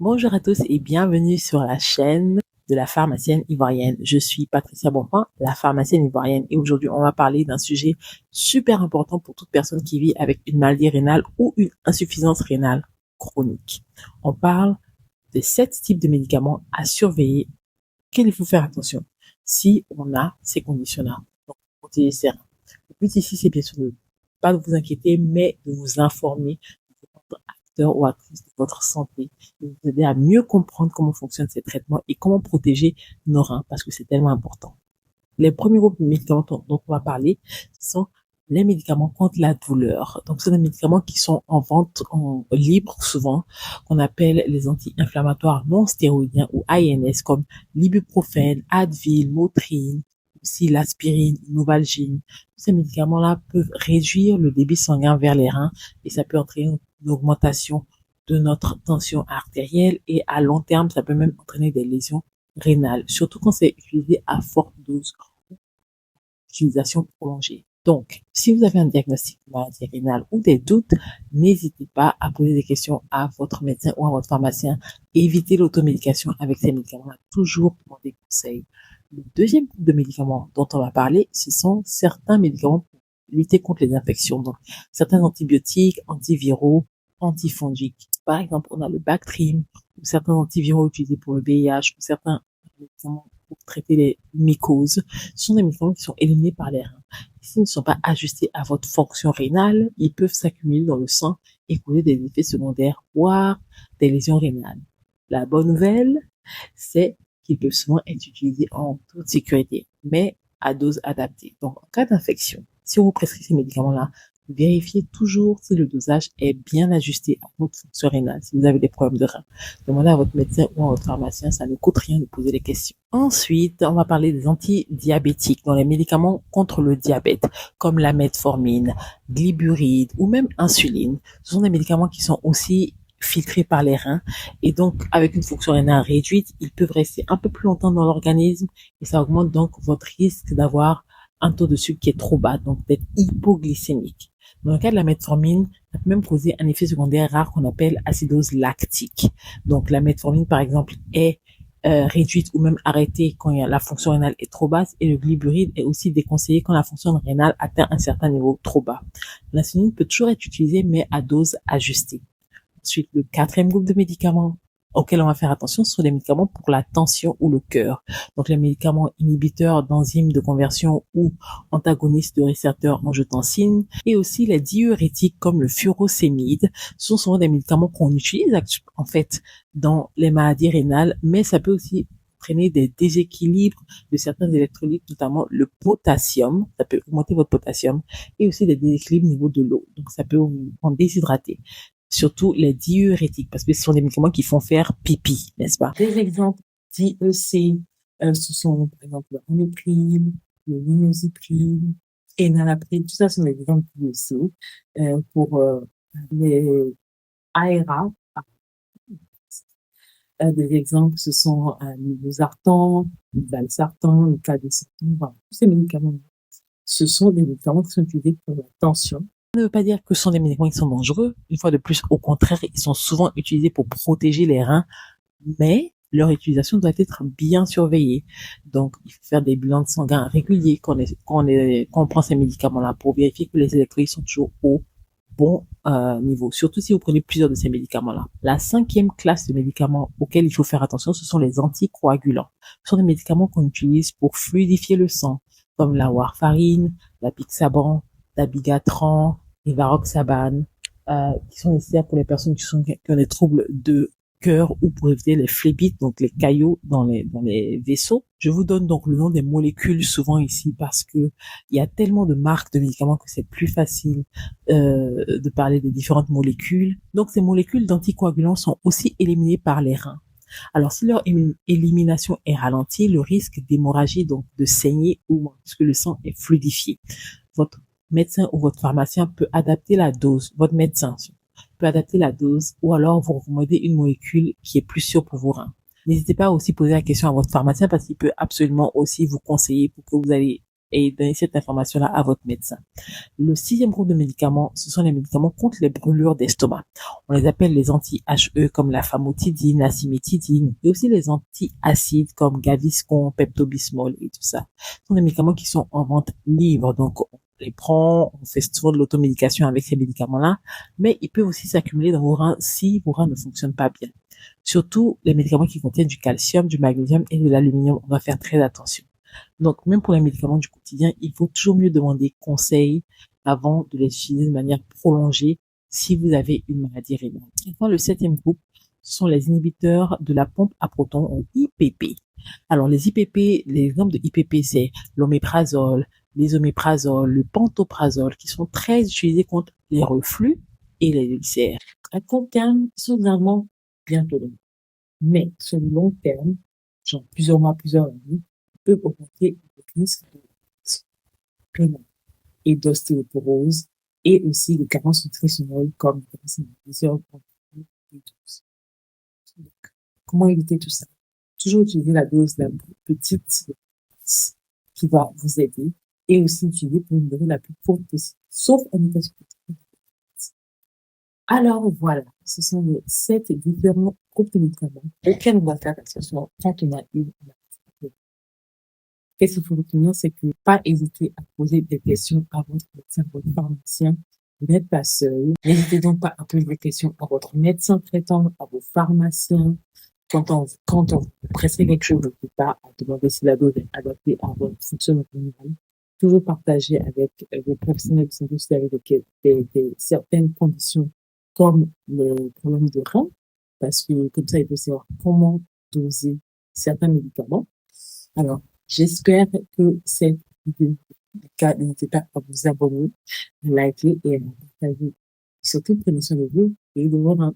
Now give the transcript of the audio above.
Bonjour à tous et bienvenue sur la chaîne de la pharmacienne ivoirienne. Je suis Patricia Bonpin, la pharmacienne ivoirienne, et aujourd'hui on va parler d'un sujet super important pour toute personne qui vit avec une maladie rénale ou une insuffisance rénale chronique. On parle de 7 types de médicaments à surveiller auxquels il faut faire attention si on a ces conditions-là. Donc, protéger ses reins. Le but ici, c'est bien sûr de pas de vous inquiéter, mais de vous informer, de votre acteur ou actrice de votre santé, de vous aider à mieux comprendre comment fonctionnent ces traitements et comment protéger nos reins, parce que c'est tellement important. Les premiers groupes de médicaments dont on va parler, ce sont les médicaments contre la douleur. Donc, ce sont des médicaments qui sont en vente en libre souvent, qu'on appelle les anti-inflammatoires non stéroïdiens ou INS, comme l'ibuprofène, Advil, Motrine, aussi l'aspirine, Novalgine. Ces médicaments-là peuvent réduire le débit sanguin vers les reins et ça peut entraîner une augmentation de notre tension artérielle et à long terme, ça peut même entraîner des lésions rénales, surtout quand c'est utilisé à forte dose ou utilisation prolongée. Donc, si vous avez un diagnostic de maladie rénale ou des doutes, n'hésitez pas à poser des questions à votre médecin ou à votre pharmacien. Évitez l'automédication avec ces médicaments-là, toujours pour des conseils. Le deuxième groupe de médicaments dont on va parler, ce sont certains médicaments pour lutter contre les infections. Donc, certains antibiotiques, antiviraux, antifongiques. Par exemple, on a le Bactrim, ou certains antiviraux utilisés pour le VIH, ou certains médicaments pour traiter les mycoses. Ce sont des médicaments qui sont éliminés par les reins. S'ils ne sont pas ajustés à votre fonction rénale, ils peuvent s'accumuler dans le sang et causer des effets secondaires, voire des lésions rénales. La bonne nouvelle, c'est qu'ils peuvent souvent être utilisés en toute sécurité, mais à dose adaptée. Donc, en cas d'infection, si on vous prescrit ces médicaments-là, vérifiez toujours si le dosage est bien ajusté à votre fonction rénale. Si vous avez des problèmes de reins, demandez à votre médecin ou à votre pharmacien, ça ne coûte rien de poser des questions. Ensuite, on va parler des antidiabétiques, donc les médicaments contre le diabète, comme la metformine, glyburide ou même insuline. Ce sont des médicaments qui sont aussi filtrés par les reins et donc avec une fonction rénale réduite, ils peuvent rester un peu plus longtemps dans l'organisme et ça augmente donc votre risque d'avoir un taux de sucre qui est trop bas, donc d'être hypoglycémique. Dans le cas de la metformine, ça peut même causer un effet secondaire rare qu'on appelle acidose lactique. Donc la metformine, par exemple, est réduite ou même arrêtée quand la fonction rénale est trop basse et le glyburide est aussi déconseillé quand la fonction rénale atteint un certain niveau trop bas. L'insuline peut toujours être utilisée mais à dose ajustée. Ensuite, le quatrième groupe de médicaments auxquels on va faire attention, ce sont les médicaments pour la tension ou le cœur. Donc, les médicaments inhibiteurs d'enzymes de conversion ou antagonistes de récepteurs angiotensine et aussi les diurétiques comme le furosémide. Ce sont souvent des médicaments qu'on utilise en fait dans les maladies rénales, mais ça peut aussi entraîner des déséquilibres de certains électrolytes, notamment le potassium. Ça peut augmenter votre potassium et aussi des déséquilibres au niveau de l'eau. Donc, ça peut vous rendre déshydraté. Surtout les diurétiques, parce que ce sont des médicaments qui font faire pipi, n'est-ce pas? Des exemples d'IEC, ce sont par exemple le Ramipril, le Linosipril, Enalapril, tout ça sont des exemples d'IEC. Pour les ARA, des exemples, ce sont le Losartan, le Valsartan, le Cladesartan, voilà. Tous ces médicaments, ce sont des médicaments qui sont utilisés pour la tension. Ça ne veut pas dire que ce sont des médicaments qui sont dangereux. Une fois de plus, au contraire, ils sont souvent utilisés pour protéger les reins, mais leur utilisation doit être bien surveillée. Donc, il faut faire des bilans de sanguin réguliers quand on prend ces médicaments-là pour vérifier que les électrolytes sont toujours au bon niveau, surtout si vous prenez plusieurs de ces médicaments-là. La cinquième classe de médicaments auxquels il faut faire attention, ce sont les anticoagulants. Ce sont des médicaments qu'on utilise pour fluidifier le sang, comme la warfarine, la pixaban, la bigatran, les varoxaban, qui sont nécessaires pour les personnes qui ont des troubles de cœur ou pour éviter les phlébites, donc les caillots dans les vaisseaux. Je vous donne donc le nom des molécules souvent ici parce que il y a tellement de marques de médicaments que c'est plus facile de parler des différentes molécules. Donc ces molécules d'anticoagulants sont aussi éliminées par les reins. Alors, si leur élimination est ralentie, le risque d'hémorragie, donc de saigner ou parce que le sang est fluidifié. Votre médecin ou votre pharmacien peut adapter la dose, votre médecin peut adapter la dose ou alors vous recommander une molécule qui est plus sûre pour vos reins. N'hésitez pas à aussi poser la question à votre pharmacien parce qu'il peut absolument aussi vous conseiller pour que vous allez et donner cette information-là à votre médecin. Le sixième groupe de médicaments, ce sont les médicaments contre les brûlures d'estomac. On les appelle les anti-HE comme la famotidine, la cimétidine, et aussi les anti-acides comme Gaviscon, Pepto-Bismol et tout ça. Ce sont des médicaments qui sont en vente libre, donc on les prend, on fait souvent de l'automédication avec ces médicaments-là, mais ils peuvent aussi s'accumuler dans vos reins si vos reins ne fonctionnent pas bien. Surtout les médicaments qui contiennent du calcium, du magnésium et de l'aluminium, on doit faire très attention. Donc, même pour les médicaments du quotidien, il faut toujours mieux demander conseil avant de les utiliser de manière prolongée si vous avez une maladie rénale. Enfin, le septième groupe, ce sont les inhibiteurs de la pompe à protons ou IPP. Alors, les IPP, les exemples de IPP, c'est l'oméprazole, l'ésoméprazole, le pantoprazole, qui sont très utilisés contre les reflux et les ulcères. À court terme, ils sont vraiment bien tolérés. Mais sur le long terme, genre plusieurs mois, plusieurs années, peut augmenter le risque de et d'ostéoporose et aussi de carences nutritionnelles comme les carences en magnésium, en B12. Donc, comment éviter tout ça? Toujours utiliser la dose la plus petite qui va vous aider et aussi utiliser pour une durée la plus courte possible, sauf en état supporté. Alors voilà, ce sont les 7 différents groupes de médicaments auxquels on va faire attention quand on a une maladie. Qu'est-ce qu'il faut retenir, c'est que pas hésiter à poser des questions à votre médecin, votre pharmacien. Vous n'êtes pas seul. N'hésitez donc pas à poser des questions à votre médecin traitant, à vos pharmaciens. Quand on vous prescrit quelque chose, n'hésitez pas à demander si la dose est adaptée à votre fonctionnement général. Toujours partager avec vos professionnels de santé aussi avec certaines conditions comme le problème de rein, parce que comme ça, il peut savoir comment doser certains médicaments. Alors, j'espère que cette vidéo, n'hésitez pas à vous abonner, à liker et à partager. Surtout, prenez soin de vous et de vos reins.